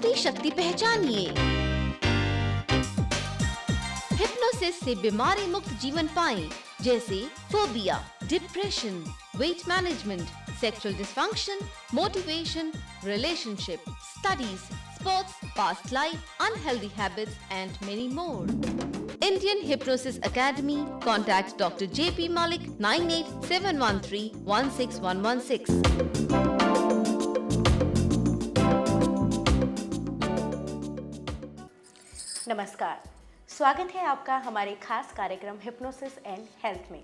असली शक्ति पहचानिए। हिप्नोसिस से बीमारी मुक्त जीवन पाएं, जैसे phobia, depression, weight management, sexual dysfunction, motivation, relationship, studies, sports, past life, unhealthy habits and many more. Indian Hypnosis Academy. Contact Dr. J.P. Malik 9871316116. नमस्कार, स्वागत है आपका हमारे खास कार्यक्रम हिप्नोसिस एंड हेल्थ में।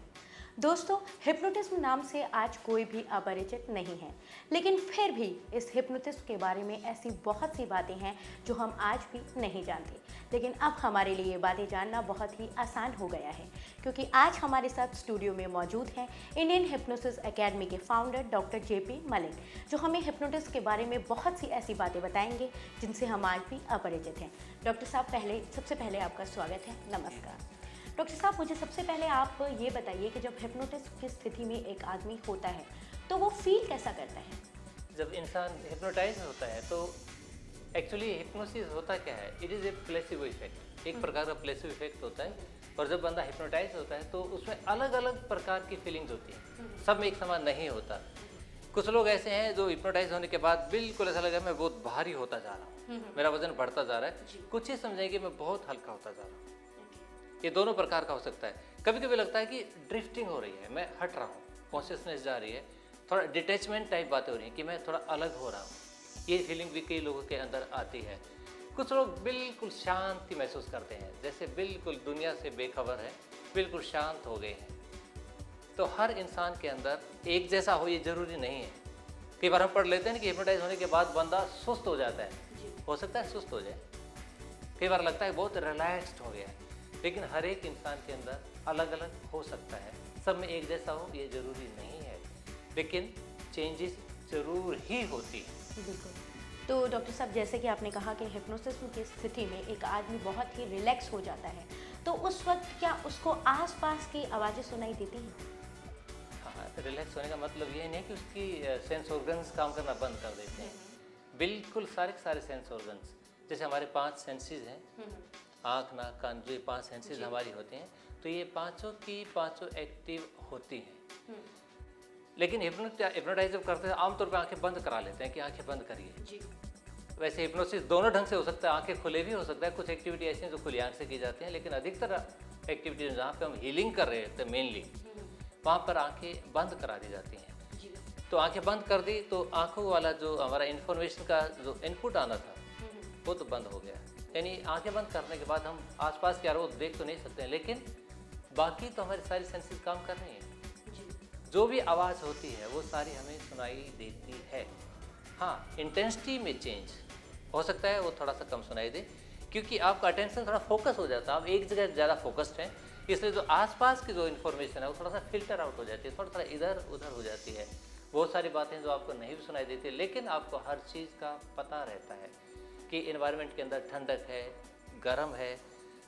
दोस्तों, हिप्नोटिज्म नाम से आज कोई भी अपरिचित नहीं है, लेकिन फिर भी इस हिप्नोटिज्म के बारे में ऐसी बहुत सी बातें हैं जो हम आज भी नहीं जानते। लेकिन अब हमारे लिए ये बातें जानना बहुत ही आसान हो गया है, क्योंकि आज हमारे साथ स्टूडियो में मौजूद हैं इंडियन हिप्नोसिस एकेडमी के फाउंडर डॉक्टर J.P. मलिक, जो हमें हिप्नोटिज्म के बारे में बहुत सी ऐसी बातें बताएंगे जिनसे हम आज भी अपरिचित हैं। डॉक्टर साहब, सबसे पहले आपका स्वागत है। नमस्कार डॉक्टर साहब, मुझे सबसे पहले आप ये बताइए कि जब हिप्नोटिज्म की स्थिति में एक आदमी होता है तो वो फील कैसा करता है? जब इंसान हिप्नोटाइज होता है तो एक्चुअली हिप्नोसिस होता क्या है, it is a placebo effect, एक प्रकार का प्लेसिबो इफेक्ट होता है। और जब बंदा हिप्नोटाइज होता है तो उसमें अलग अलग प्रकार की फीलिंग्स होती हैं, सब में एक समान नहीं होता। कुछ लोग ऐसे हैं जो हिप्नोटाइज होने के बाद बिल्कुल ऐसा लगा मैं बहुत भारी होता जा रहा हूँ, मेरा वजन बढ़ता जा रहा है। कुछ ही समझेंगे मैं बहुत हल्का होता जा रहा हूँ। ये दोनों प्रकार का हो सकता है। कभी कभी लगता है कि ड्रिफ्टिंग हो रही है, मैं हट रहा हूँ, कॉन्शियसनेस जा रही है, थोड़ा डिटैचमेंट टाइप बातें हो रही हैं कि मैं थोड़ा अलग हो रहा हूँ। ये फीलिंग भी कई लोगों के अंदर आती है। कुछ लोग बिल्कुल शांति महसूस करते हैं, जैसे बिल्कुल दुनिया से बेखबर है, बिल्कुल शांत हो गए हैं। तो हर इंसान के अंदर एक जैसा हो ये ज़रूरी नहीं है। कई बार हम पढ़ लेते हैं कि हिप्नोटाइज होने के बाद बंदा सुस्त हो जाता है, हो सकता है सुस्त हो जाए। कई बार लगता है बहुत रिलैक्स्ड हो गया है, लेकिन हर एक इंसान के अंदर अलग अलग हो सकता है। सब में एक जैसा हो ये ज़रूरी नहीं है, लेकिन चेंजेस ज़रूर ही होती है। बिल्कुल। तो डॉक्टर साहब, जैसे कि आपने कहा कि हिप्नोसिस की स्थिति में एक आदमी बहुत ही रिलैक्स हो जाता है, तो उस वक्त क्या उसको आसपास की आवाज़ें सुनाई देती हैं? हाँ, रिलैक्स होने का मतलब ये नहीं कि उसकी सेंस ऑर्गन्स काम करना बंद कर देते हैं। बिल्कुल सारे के सारे सेंस ऑर्गन्स, जैसे हमारे 5 सेंसेस हैं, आँख, नाक, कान, जो ये 5 सेंसेस हमारी होती हैं, तो ये पाँचों की पाँचों एक्टिव होती हैं। लेकिन हिप्नोटाइज जब करते हैं आमतौर पर आंखें बंद करा लेते हैं कि आंखें बंद करिए। वैसे हिप्नोसिस दोनों ढंग से हो सकता है, आंखें खुले भी हो सकता है। कुछ एक्टिविटी ऐसी हैं जो खुली आंख से की जाती हैं, लेकिन अधिकतर एक्टिविटीज जहाँ पे हम हीलिंग कर रहे होते हैं मेनली, वहाँ पर आंखें बंद करा दी जाती हैं। तो आंखें बंद कर दी तो आंखों वाला जो हमारा इन्फॉर्मेशन का जो इनपुट आना था वो तो बंद हो गया। यानी आंखें बंद करने के बाद हम आसपास क्या रोज देख तो नहीं सकते हैं, लेकिन बाकी तो हमारी सारी सेंसेस काम कर रही हैं। जो भी आवाज़ होती है वो सारी हमें सुनाई देती है। हाँ, इंटेंसिटी में चेंज हो सकता है, वो थोड़ा सा कम सुनाई दे, क्योंकि आपका अटेंशन थोड़ा फोकस हो जाता है, आप एक जगह ज़्यादा फोकस्ड हैं, इसलिए जो आसपास की जो इन्फॉर्मेशन है वो थोड़ा सा फिल्टर आउट हो जाती है, थोड़ा इधर उधर हो जाती है। बहुत सारी बातें जो आपको नहीं भी सुनाई देती, लेकिन आपको हर चीज़ का पता रहता है कि इन्वायरमेंट के अंदर ठंडक है, गर्म है,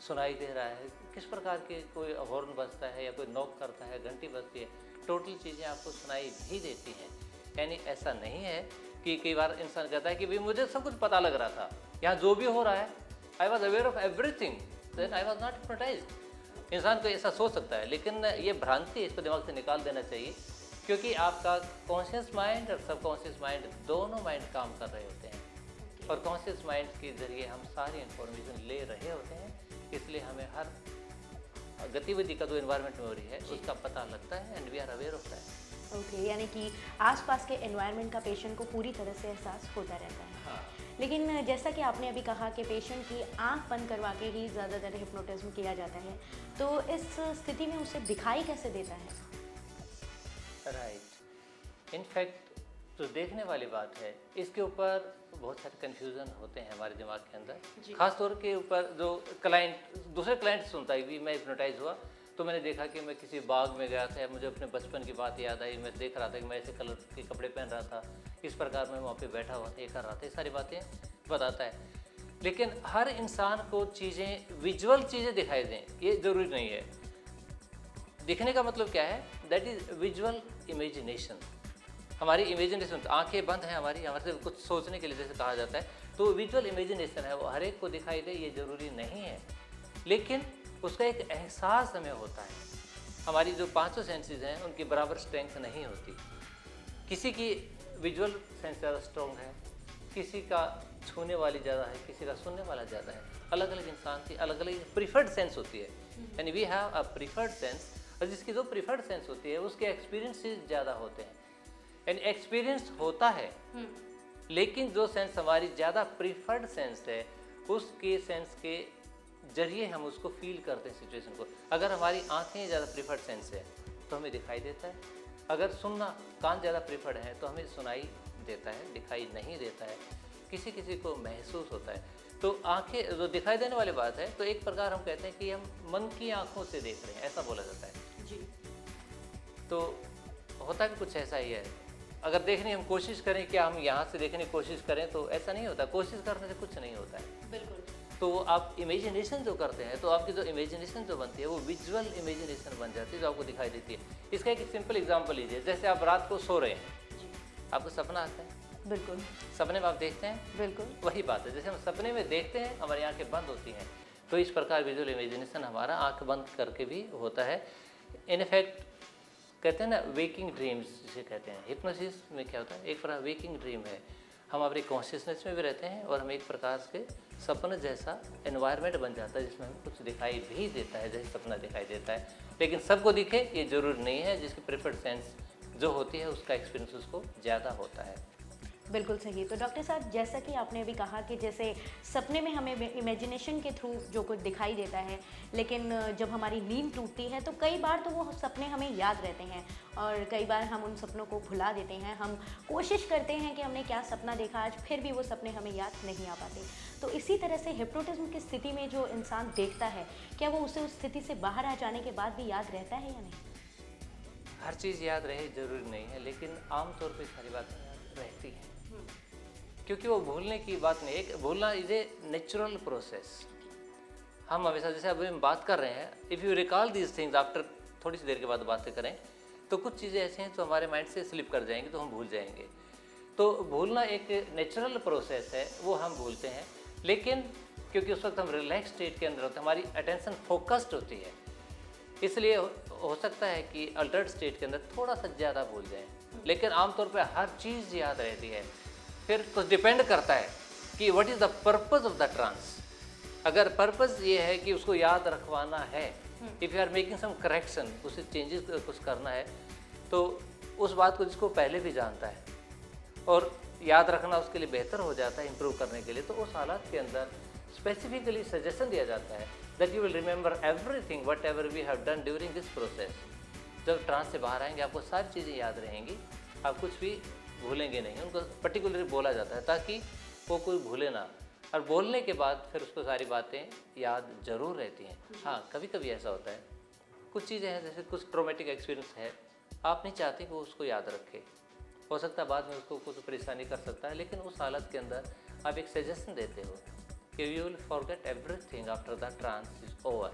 सुनाई दे रहा है, किस प्रकार के कोई हॉर्न बजता है या कोई नॉक करता है, घंटी बजती है, टोटल चीज़ें आपको सुनाई भी देती हैं। यानी ऐसा नहीं है कि कई बार इंसान कहता है कि भाई मुझे सब कुछ पता लग रहा था, यहाँ जो भी हो रहा है I was aware of everything, then I was not hypnotized. इंसान को ऐसा सोच सकता है, लेकिन ये भ्रांति है, इसको दिमाग से निकाल देना चाहिए, क्योंकि आपका कॉन्शियस माइंड और सबकॉन्शियस माइंड दोनों माइंड काम कर रहे होते हैं, और कॉन्शियस माइंड के जरिए हम सारी इन्फॉर्मेशन ले रहे होते हैं। इसलिए हमें हर गतिविधि का जो इन्वायरमेंट में हो रही है उसका पता लगता है, and we are aware of that. Okay, यानी कि आसपास के एनवायरनमेंट का पेशेंट को पूरी तरह से एहसास होता रहता है। हाँ। लेकिन जैसा कि आपने अभी कहा कि पेशेंट की आंख बंद करवा के ही ज़्यादातर हिप्नोटिज्म किया जाता है, तो इस स्थिति में उसे दिखाई कैसे देता है? राइट, इनफैक्ट जो देखने वाली बात है, इसके ऊपर बहुत सारे कन्फ्यूज़न होते हैं हमारे दिमाग के अंदर, खास तौर के ऊपर जो दूसरे क्लाइंट सुनता है भी मैं हिप्नोटाइज हुआ तो मैंने देखा कि मैं किसी बाग में गया था, मुझे अपने बचपन की बात याद आई, मैं देख रहा था कि मैं ऐसे कलर के कपड़े पहन रहा था, इस प्रकार मैं वहाँ पे बैठा हुआ था, ये कर रहा था, ये सारी बातें बताता है। लेकिन हर इंसान को चीज़ें, विजुअल चीज़ें दिखाई दें ये ज़रूरी नहीं है। दिखने का मतलब क्या है, दैट इज़ विजुअल इमेजिनेशन। हमारी इमेजिनेशन, आंखें बंद हैं हमारी, हमारे से कुछ सोचने के लिए जैसे कहा जाता है, तो विजुअल इमेजिनेशन है वो हर एक को दिखाई दे ये ज़रूरी नहीं है, लेकिन उसका एक एहसास हमें होता है। हमारी जो पांचों सेंसेस हैं उनकी बराबर स्ट्रेंथ नहीं होती। किसी की विजुअल सेंस ज़्यादा स्ट्रॉन्ग है, किसी का छूने वाली ज़्यादा है, किसी का सुनने वाला ज़्यादा है। अलग अलग इंसान की अलग अलग प्रीफर्ड सेंस होती है, यानी we have a preferred sense, और जिसकी जो प्रीफर्ड सेंस होती है उसके एक्सपीरियंसेस ज़्यादा होते हैं। यानी एक्सपीरियंस होता है, लेकिन जो सेंस हमारी ज़्यादा प्रीफर्ड सेंस है उसके सेंस के जरिए हम उसको फील करते हैं सिचुएशन को। अगर हमारी आंखें ज़्यादा प्रीफर्ड सेंस है तो हमें दिखाई देता है, अगर सुनना कान ज़्यादा प्रीफर्ड है तो हमें सुनाई देता है, दिखाई नहीं देता है, किसी किसी को महसूस होता है। तो आंखें जो दिखाई देने वाली बात है, तो एक प्रकार हम कहते हैं कि हम मन की आंखों से देख रहे हैं, ऐसा बोला जाता है जी। तो होता भी कुछ ऐसा ही है। अगर देखने की हम कोशिश करें, क्या हम यहाँ से देखने की कोशिश करें, तो ऐसा नहीं होता, कोशिश करने से कुछ नहीं होता है। बिल्कुल। तो आप इमेजिनेशन जो करते हैं, तो आपकी जो इमेजिनेशन जो बनती है वो विजुअल इमेजिनेशन बन जाती है, जो आपको दिखाई देती है। इसका एक सिंपल एग्जांपल लीजिए, जैसे आप रात को सो रहे हैं, जी। आपको सपना आता है, बिल्कुल सपने में आप देखते हैं, बिल्कुल वही बात है। जैसे हम सपने में देखते हैं, हमारी आंखें बंद होती हैं, तो इस प्रकार विजुअल इमेजिनेशन हमारा आंख बंद करके भी होता है। इनफैक्ट कहते हैं ना वेकिंग ड्रीम्स जिसे कहते हैं, हिप्नोसिस में क्या होता है, एक प्रकार वेकिंग ड्रीम है, हम अपनी कॉन्शियसनेस में भी रहते हैं और हमें एक प्रकार से सपने जैसा एनवायरनमेंट बन जाता है जिसमें हमें कुछ दिखाई भी देता है, जैसे सपना दिखाई देता है। लेकिन सबको दिखे ये जरूरी नहीं है, जिसकी प्रेफर्ड सेंस जो होती है उसका एक्सपीरियंस उसको ज़्यादा होता है। बिल्कुल सही। तो डॉक्टर साहब, जैसा कि आपने अभी कहा कि जैसे सपने में हमें इमेजिनेशन के थ्रू जो कुछ दिखाई देता है, लेकिन जब हमारी नींद टूटती है तो कई बार तो वो सपने हमें याद रहते हैं और कई बार हम उन सपनों को भुला देते हैं। हम कोशिश करते हैं कि हमने क्या सपना देखा आज, फिर भी वो सपने हमें याद नहीं आ पाते। तो इसी तरह से हिप्नोटिज्म की स्थिति में जो इंसान देखता है, क्या वो उसे उस स्थिति से बाहर आ जाने के बाद भी याद रहता है या नहीं? हर चीज़ याद रहे जरूरी नहीं है, लेकिन आमतौर पर सारी बातें याद रहती हैं, क्योंकि वो भूलने की बात नहीं है। भूलना इज ए नेचुरल प्रोसेस। हम हमेशा, जैसे अभी हम बात कर रहे हैं, if you recall these things after, थोड़ी सी देर के बाद बातें करें तो कुछ चीज़ें ऐसी हैं जो हमारे माइंड से स्लिप कर जाएंगी, तो हम भूल जाएंगे। तो भूलना एक नेचुरल प्रोसेस है, वो हम भूलते हैं, लेकिन क्योंकि उस वक्त हम रिलैक्स स्टेट के अंदर होते हैं, हमारी अटेंशन फोकस्ड होती है, इसलिए हो सकता है कि अल्टर्ड स्टेट के अंदर थोड़ा सा ज़्यादा भूल जाएं, लेकिन आमतौर पर हर चीज़ याद रहती है। फिर कुछ डिपेंड करता है कि what is the purpose of the trance. अगर पर्पज़ ये है कि उसको याद रखवाना है, if you are making some correction, उसे चेंजेस कुछ करना है, तो उस बात को जिसको पहले भी जानता है और याद रखना उसके लिए बेहतर हो जाता है इम्प्रूव करने के लिए, तो उस हालात के अंदर स्पेसिफिकली सजेशन दिया जाता है that you will remember everything whatever we have done during this process. जब ट्रांस से बाहर आएंगे आपको सारी चीज़ें याद रहेंगी, आप कुछ भी भूलेंगे नहीं। उनको पर्टिकुलरली बोला जाता है ताकि वो कोई भूले ना, और बोलने के बाद फिर उसको सारी बातें याद जरूर रहती हैं। हाँ, कभी कभी ऐसा होता है, कुछ चीज़ें हैं जैसे कुछ ट्रॉमेटिक एक्सपीरियंस है, आप नहीं चाहते कि वो उसको याद रखे, हो सकता है बाद में उसको कुछ परेशानी कर सकता है, लेकिन उस हालत के अंदर आप एक सजेशन देते हो कि you will forget everything after the trance is over.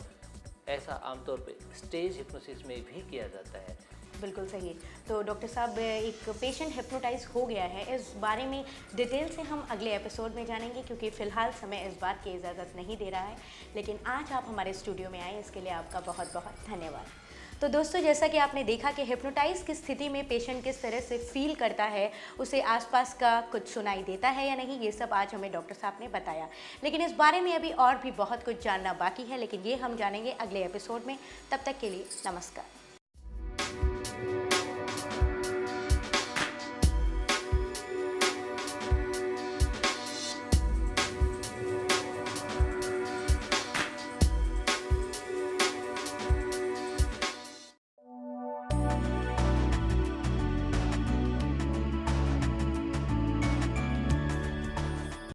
ऐसा आमतौर पे स्टेज हिप्नोसिस में भी किया जाता है। बिल्कुल सही। तो डॉक्टर साहब, एक पेशेंट हिप्नोटाइज हो गया है, इस बारे में डिटेल से हम अगले एपिसोड में जानेंगे, क्योंकि फ़िलहाल समय इस बात की इजाज़त नहीं दे रहा है। लेकिन आज आप हमारे स्टूडियो में आए, इसके लिए आपका बहुत बहुत धन्यवाद। तो दोस्तों, जैसा कि आपने देखा कि हिप्नोटाइज की स्थिति में पेशेंट किस तरह से फील करता है, उसे आसपास का कुछ सुनाई देता है या नहीं, ये सब आज हमें डॉक्टर साहब ने बताया। लेकिन इस बारे में अभी और भी बहुत कुछ जानना बाकी है, लेकिन ये हम जानेंगे अगले एपिसोड में। तब तक के लिए नमस्कार।